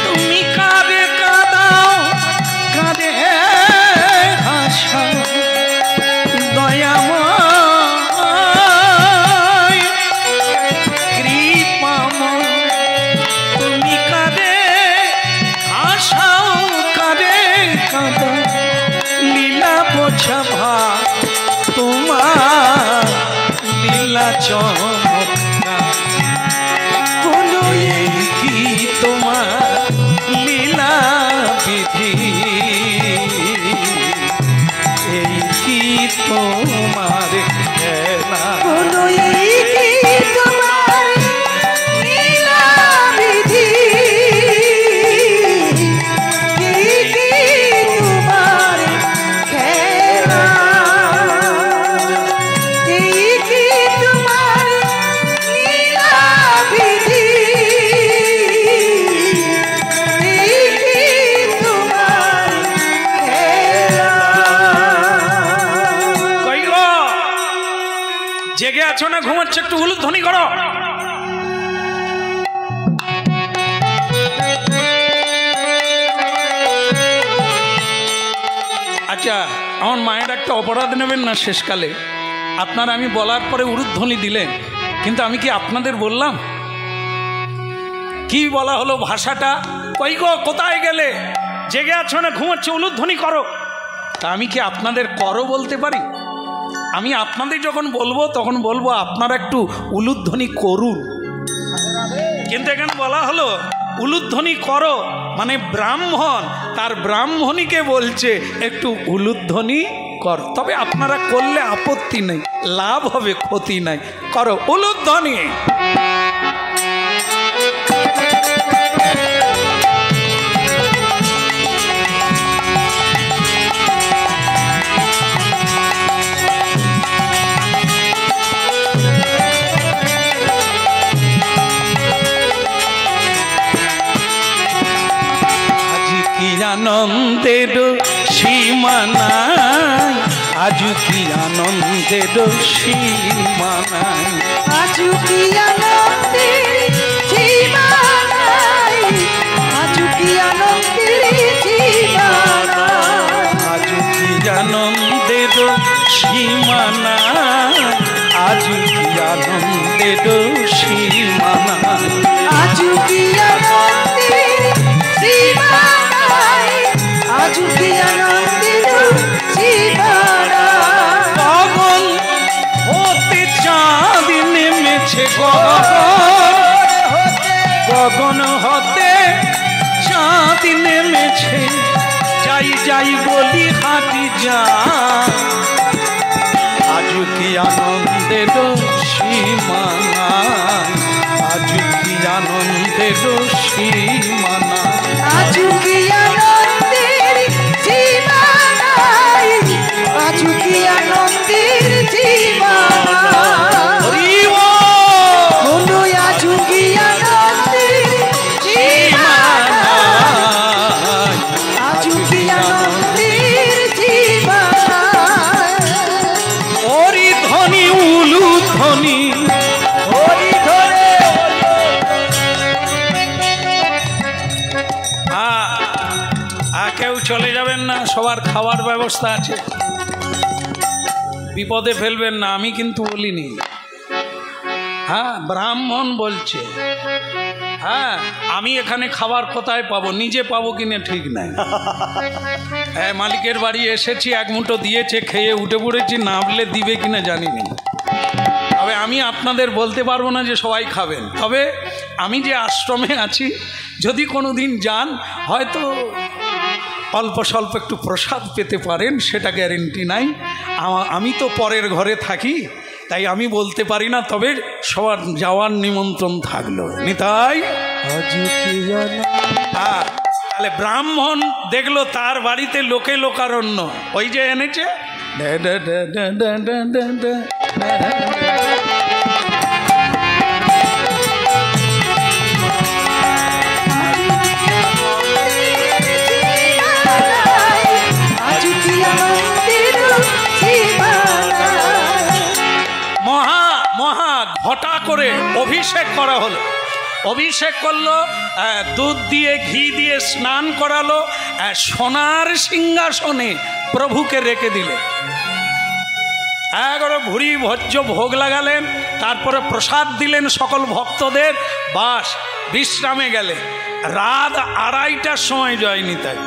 তুমি কাঁদে কাঁদাও কাঁদে হাসাও দয়াময় কৃপাময়, তুমি কাঁদে হাসাও কাঁদে কাঁদো, লীলা বোঝা ভাব তোমার, লীলা চমৎকার, বলো এই কি তোমার লীলা বিধি, এই কি তোমার খেলা। বলো এই কি তোমার লীলা বিধি, এই কি তোমার খেলা, এই কি তোমার লীলা বিধি, এই কি তোমার খেলা। কই গো, জেগে আছো না ঘুমাচ্ছ? একটু উলুধ্বনি করো। আচ্ছা, আমার মায়ের একটা অপরাধ নেবেন না শেষকালে। আপনারা আমি বলার পরে উলুধ্বনি দিলেন, কিন্তু আমি কি আপনাদের বললাম? কি বলা হলো ভাষাটা? কই গো, কোথায় গেলে? জেগে আছো না ঘুমাচ্ছ? উলুধ্বনি করো। তা আমি কি আপনাদের করো বলতে পারি? আমি আপনাদের যখন বলবো তখন বলবো আপনারা একটু উলুধ্বনি করুন। কিন্তু এখানে বলা হলো উলুধ্বনি করো, মানে ব্রাহ্মণ তার ব্রাহ্মণীকে বলছে একটু উলুধ্বনি কর। তবে আপনারা করলে আপত্তি নেই, লাভ হবে, ক্ষতি নাই। করো উলুধ্বনি। আনন্দের সীমানা আজ কি আনন্দের সীমা নাই, আজ কি আনন্দের সীমা নাই, আজ কি আনন্দের সীমা নাই, আজ কি আনন্দের সীমা নাই, আজ কি আনন্দের সীমা নাই, আজ কি আনন্দের সীমা নাই, আজ কি আনন্দের সীমা নাই। গগন হতে চাঁদ নেমেছে, গগন হতে চাঁদ নেমেছে, যাই যাই বলি হাঁটি যা, আজ কি আনন্দের সীমা নাই, আজ কি আনন্দের সীমা নাই, আজ কি আনন্দের সীমা নাই, আজ কি আনন্দের সীমা নাই। হরি বল। বন্ধু আজ কি আনন্দের সীমা নাই, আজ কি আনন্দের সীমা নাই। হরি ধ্বনি উলু ধ্বনি, হরি ধরে কেউ চলে যাবেন না, সবার খাওয়ার ব্যবস্থা আছে, বিপদে ফেলবেন না, আমি কিন্তু বলিনি। হ্যাঁ, ব্রাহ্মণ বলছে। হ্যাঁ, আমি এখানে খাবার কোথায় পাবো, নিজে পাবো কিনা ঠিক নাই। হ্যাঁ, মালিকের বাড়ি এসেছি, এক মুঠো দিয়েছে, খেয়ে উঠে পড়েছি, নামলে দিবে কিনা জানি না। তবে আমি আপনাদের বলতে পারবো না যে সবাই খাবেন, তবে আমি যে আশ্রমে আছি, যদি কোনো দিন যান হয়তো অল্প স্বল্প একটু প্রসাদ পেতে পারেন, সেটা গ্যারেন্টি নাই। আমি তো পরের ঘরে থাকি, তাই আমি বলতে পারি না, তবে সবার যাওয়ার নিমন্ত্রণ থাকলো নিতাই। তাহলে ব্রাহ্মণ দেখলো তার বাড়িতে লোকে লোকারণ্য, ওই যে এনেছে ঘটা করে অভিষেক করা হলো। অভিষেক করলো, দুধ দিয়ে ঘি দিয়ে স্নান করালো, সোনার সিংহাসনে প্রভুকে রেখে দিলেন। এগারো ভুরি ভোজ্য ভোগ লাগালেন, তারপরে প্রসাদ দিলেন সকল ভক্তদের, বাস বিশ্রামে গেলে। রাত 2:30টার সময় জয় নিতাই।